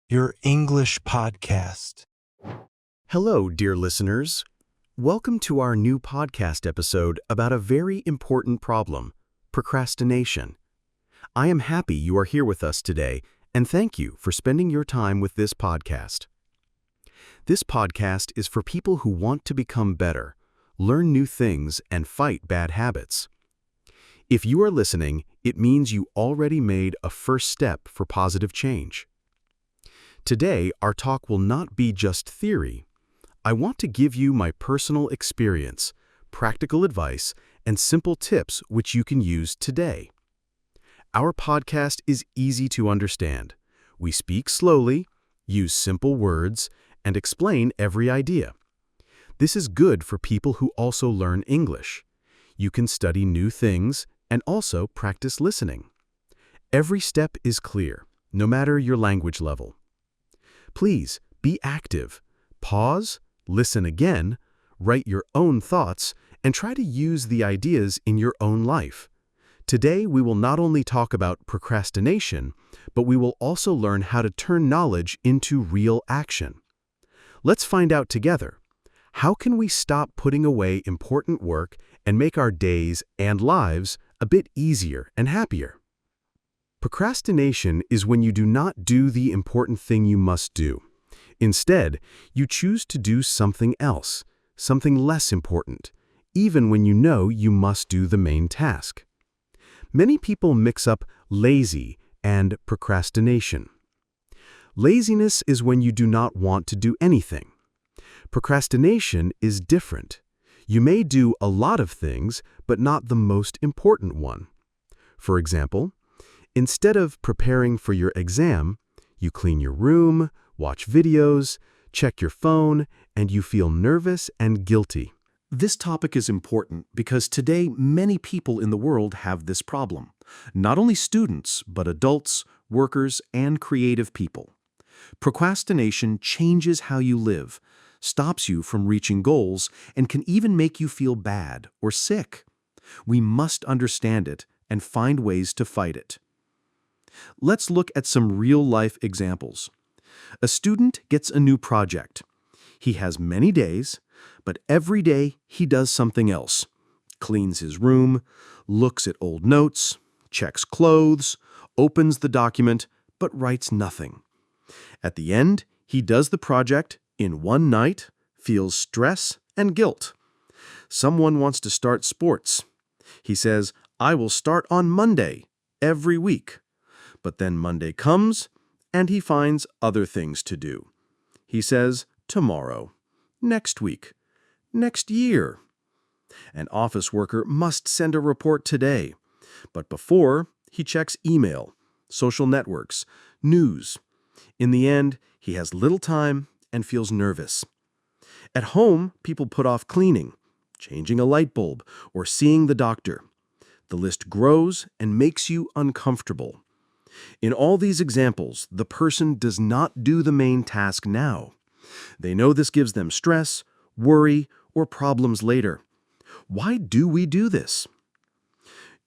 your English podcast. Hello, dear listeners. Welcome to our new podcast episode about a very important problem, procrastination. I am happy you are here with us today, and thank you for spending your time with this podcast. This podcast is for people who want to become better, learn new things, and fight bad habits. If you are listening, it means you already made a first step for positive change. Today, our talk will not be just theory. I want to give you my personal experience, practical advice, and simple tips which you can use today. Our podcast is easy to understand. We speak slowly, use simple words, and explain every idea. This is good for people who also learn English. You can study new things and also practice listening. Every step is clear, no matter your language level. Please be active. Pause, listen again, write your own thoughts, and try to use the ideas in your own life. Today, we will not only talk about procrastination, but we will also learn how to turn knowledge into real action. Let's find out together. How can we stop putting away important work and make our days and lives a bit easier and happier? Procrastination is when you do not do the important thing you must do. Instead, you choose to do something else, something less important, even when you know you must do the main task. Many people mix up lazy and procrastination. Laziness is when you do not want to do anything. Procrastination is different. You may do a lot of things, but not the most important one. For example, instead of preparing for your exam, you clean your room, watch videos, check your phone, and you feel nervous and guilty. This topic is important because today many people in the world have this problem. Not only students, but adults, workers, and creative people. Procrastination changes how you live, stops you from reaching goals, and can even make you feel bad or sick. We must understand it and find ways to fight it. Let's look at some real-life examples. A student gets a new project. He has many days, but every day he does something else. Cleans his room, looks at old notes, checks clothes, opens the document, but writes nothing. At the end, he does the project in one night, feels stress and guilt. Someone wants to start sports. He says, "I will start on Monday, every week." But then Monday comes, and he finds other things to do. He says, tomorrow, next week, next year. An office worker must send a report today, but before, he checks email, social networks, news. In the end, he has little time and feels nervous. At home, people put off cleaning, changing a light bulb, or seeing the doctor. The list grows and makes you uncomfortable. In all these examples, the person does not do the main task now. They know this gives them stress, worry, or problems later. Why do we do this?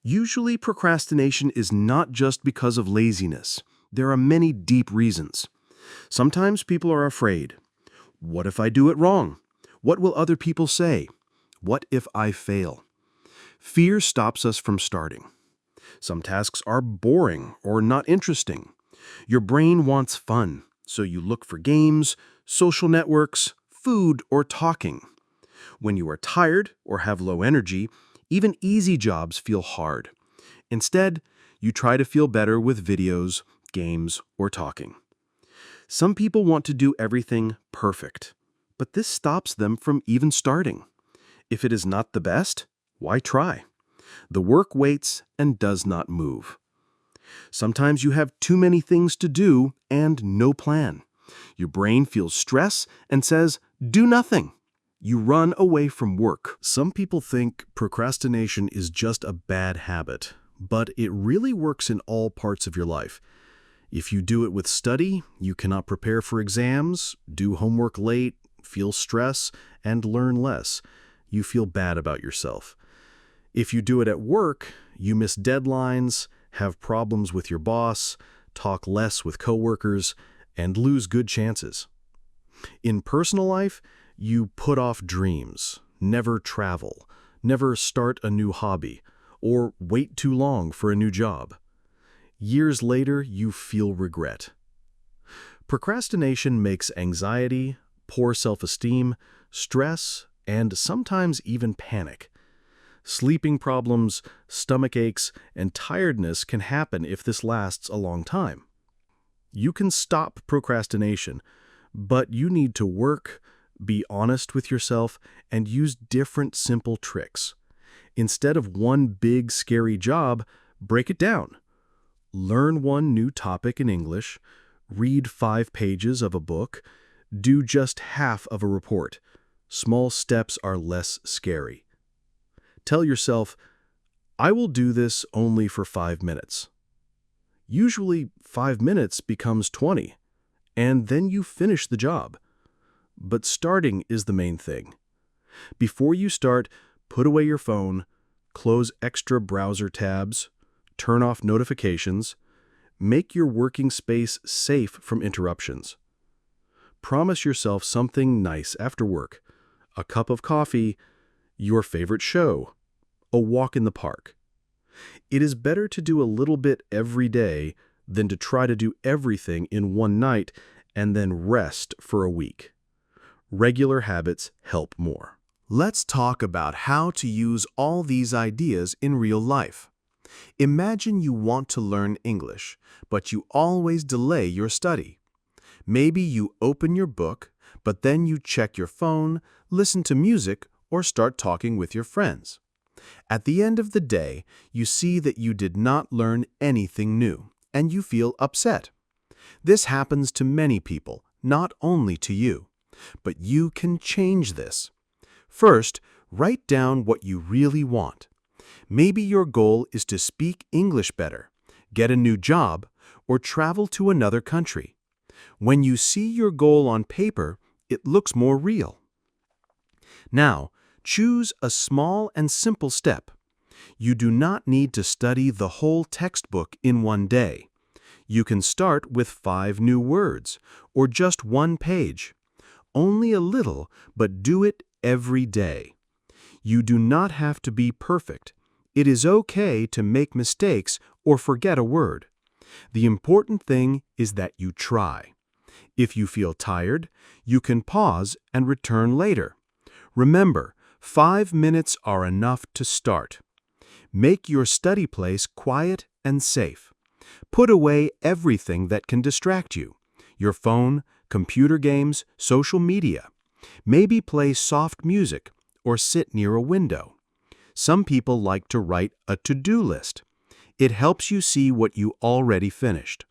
Usually, procrastination is not just because of laziness. There are many deep reasons. Sometimes people are afraid. What if I do it wrong? What will other people say? What if I fail? Fear stops us from starting. Some tasks are boring or not interesting. Your brain wants fun, so you look for games, social networks, food, or talking. When you are tired or have low energy, even easy jobs feel hard. Instead, you try to feel better with videos, games, or talking. Some people want to do everything perfect, but this stops them from even starting. If it is not the best, why try? The work waits and does not move. Sometimes you have too many things to do and no plan. Your brain feels stress and says, do nothing. You run away from work. Some people think procrastination is just a bad habit, but it really works in all parts of your life. If you do it with study, you cannot prepare for exams, do homework late, feel stress, and learn less. You feel bad about yourself. If you do it at work, you miss deadlines, have problems with your boss, talk less with coworkers, and lose good chances. In personal life, you put off dreams, never travel, never start a new hobby, or wait too long for a new job. Years later, you feel regret. Procrastination makes anxiety, poor self-esteem, stress, and sometimes even panic. Sleeping problems, stomach aches, and tiredness can happen if this lasts a long time. You can stop procrastination, but you need to work, be honest with yourself, and use different simple tricks. Instead of one big, scary job, break it down. Learn one new topic in English, read 5 pages of a book, do just half of a report. Small steps are less scary. Tell yourself, I will do this only for 5 minutes. Usually 5 minutes becomes 20, and then you finish the job. But starting is the main thing. Before you start, put away your phone, close extra browser tabs, turn off notifications, make your working space safe from interruptions. Promise yourself something nice after work, a cup of coffee, your favorite show, a walk in the park. It is better to do a little bit every day than to try to do everything in one night and then rest for a week. Regular habits help more. Let's talk about how to use all these ideas in real life. Imagine you want to learn English, but you always delay your study. Maybe you open your book, but then you check your phone, listen to music, or start talking with your friends. At the end of the day, you see that you did not learn anything new, and you feel upset. This happens to many people, not only to you. But you can change this. First, write down what you really want. Maybe your goal is to speak English better, get a new job, or travel to another country. When you see your goal on paper, it looks more real. Now, choose a small and simple step. You do not need to study the whole textbook in one day. You can start with 5 new words, or just 1 page. Only a little, but do it every day. You do not have to be perfect. It is okay to make mistakes or forget a word. The important thing is that you try. If you feel tired, you can pause and return later. Remember, 5 minutes are enough to start. Make your study place quiet and safe. Put away everything that can distract you. Your phone, computer games, social media. Maybe play soft music or sit near a window. Some people like to write a to-do list. It helps you see what you already finished.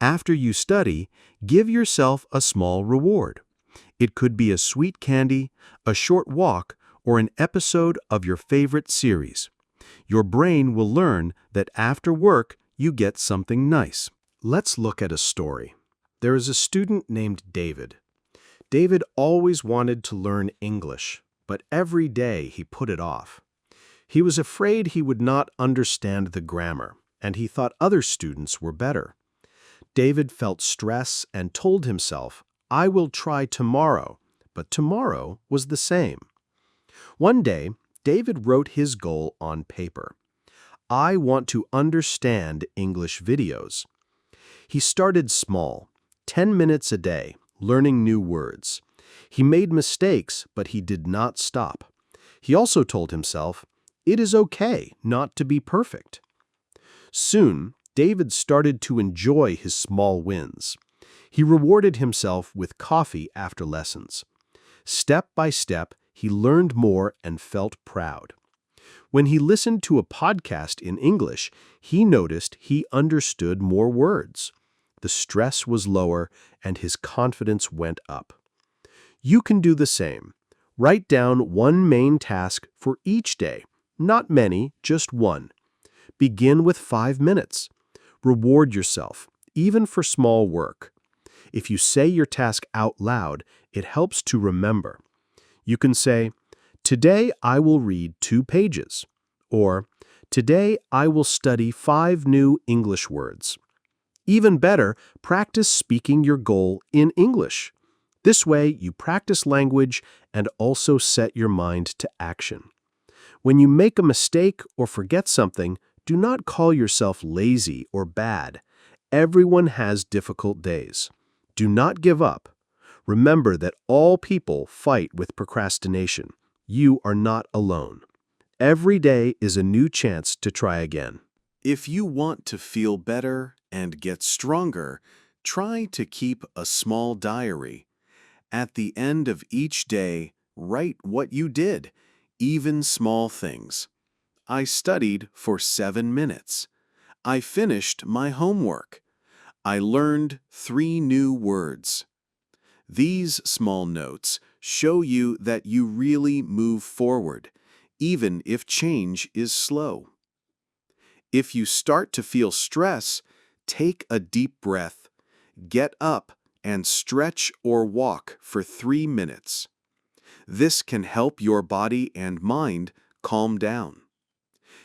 After you study, give yourself a small reward. It could be a sweet candy, a short walk, or an episode of your favorite series. Your brain will learn that after work, you get something nice. Let's look at a story. There is a student named David. David always wanted to learn English, but every day he put it off. He was afraid he would not understand the grammar, and he thought other students were better. David felt stress and told himself, "I will try tomorrow," but tomorrow was the same. One day, David wrote his goal on paper. "I want to understand English videos." He started small, 10 minutes a day, learning new words. He made mistakes, but he did not stop. He also told himself, it is okay not to be perfect. Soon, David started to enjoy his small wins. He rewarded himself with coffee after lessons. Step by step, he learned more and felt proud. When he listened to a podcast in English, he noticed he understood more words. The stress was lower and his confidence went up. You can do the same. Write down one main task for each day. Not many, just one. Begin with 5 minutes. Reward yourself, even for small work. If you say your task out loud, it helps to remember. You can say, "Today I will read 2 pages," or "Today I will study 5 new English words." Even better, practice speaking your goal in English. This way, you practice language and also set your mind to action. When you make a mistake or forget something, do not call yourself lazy or bad. Everyone has difficult days. Do not give up. Remember that all people fight with procrastination. You are not alone. Every day is a new chance to try again. If you want to feel better and get stronger, try to keep a small diary. At the end of each day, write what you did, even small things. I studied for 7 minutes. I finished my homework. I learned 3 new words. These small notes show you that you really move forward, even if change is slow. If you start to feel stress, take a deep breath, get up, and stretch or walk for 3 minutes. This can help your body and mind calm down.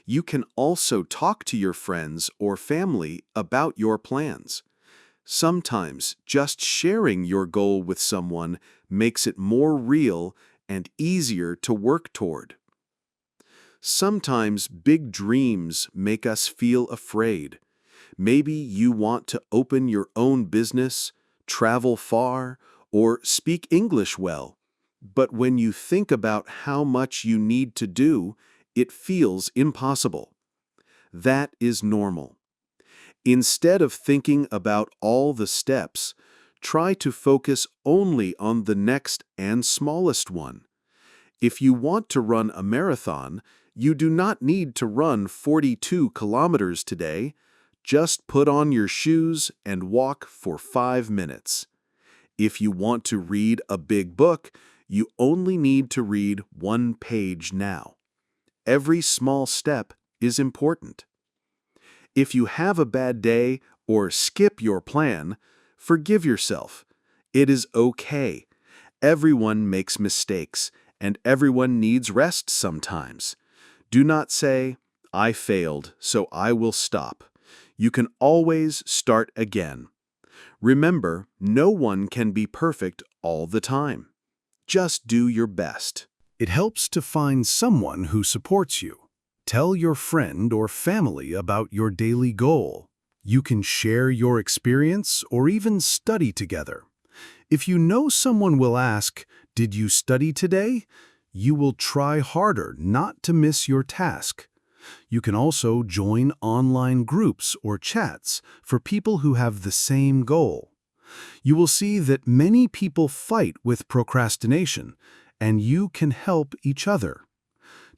You can also talk to your friends or family about your plans. Sometimes just sharing your goal with someone makes it more real and easier to work toward. Sometimes big dreams make us feel afraid. Maybe you want to open your own business, travel far, or speak English well. But when you think about how much you need to do, it feels impossible. That is normal. Instead of thinking about all the steps, try to focus only on the next and smallest one. If you want to run a marathon, you do not need to run 42 kilometers today. Just put on your shoes and walk for 5 minutes. If you want to read a big book, you only need to read 1 page now. Every small step is important. If you have a bad day or skip your plan, forgive yourself. It is okay. Everyone makes mistakes, and everyone needs rest sometimes. Do not say, "I failed, so I will stop." You can always start again. Remember, no one can be perfect all the time. Just do your best. It helps to find someone who supports you. Tell your friend or family about your daily goal. You can share your experience or even study together. If you know someone will ask, "Did you study today?" you will try harder not to miss your task. You can also join online groups or chats for people who have the same goal. You will see that many people fight with procrastination, and you can help each other.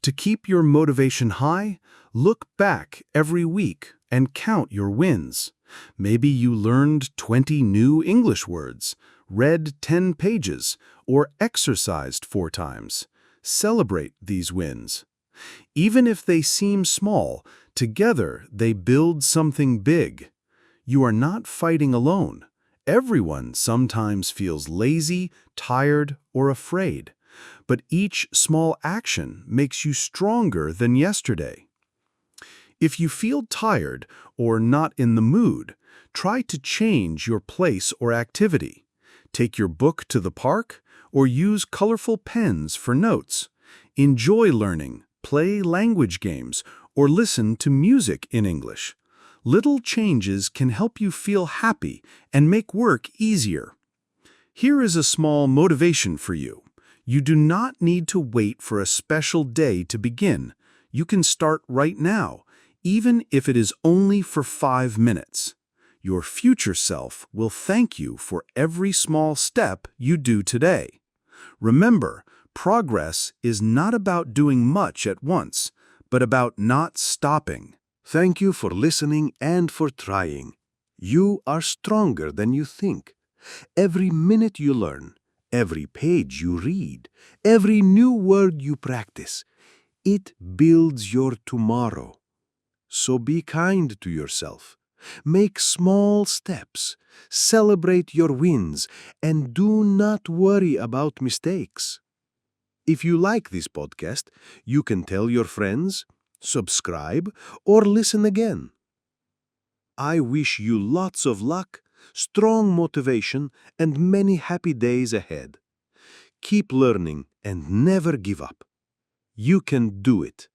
To keep your motivation high, look back every week and count your wins. Maybe you learned 20 new English words, read 10 pages, or exercised 4 times. Celebrate these wins. Even if they seem small, together they build something big. You are not fighting alone. Everyone sometimes feels lazy, tired, or afraid. But each small action makes you stronger than yesterday. If you feel tired or not in the mood, try to change your place or activity. Take your book to the park or use colorful pens for notes. Enjoy learning, play language games, or listen to music in English. Little changes can help you feel happy and make work easier. Here is a small motivation for you. You do not need to wait for a special day to begin. You can start right now, even if it is only for 5 minutes. Your future self will thank you for every small step you do today. Remember, progress is not about doing much at once, but about not stopping. Thank you for listening and for trying. You are stronger than you think. Every minute you learn, every page you read, every new word you practice, it builds your tomorrow. So be kind to yourself. Make small steps, celebrate your wins, and do not worry about mistakes. If you like this podcast, you can tell your friends, subscribe, or listen again. I wish you lots of luck, strong motivation, and many happy days ahead. Keep learning and never give up. You can do it.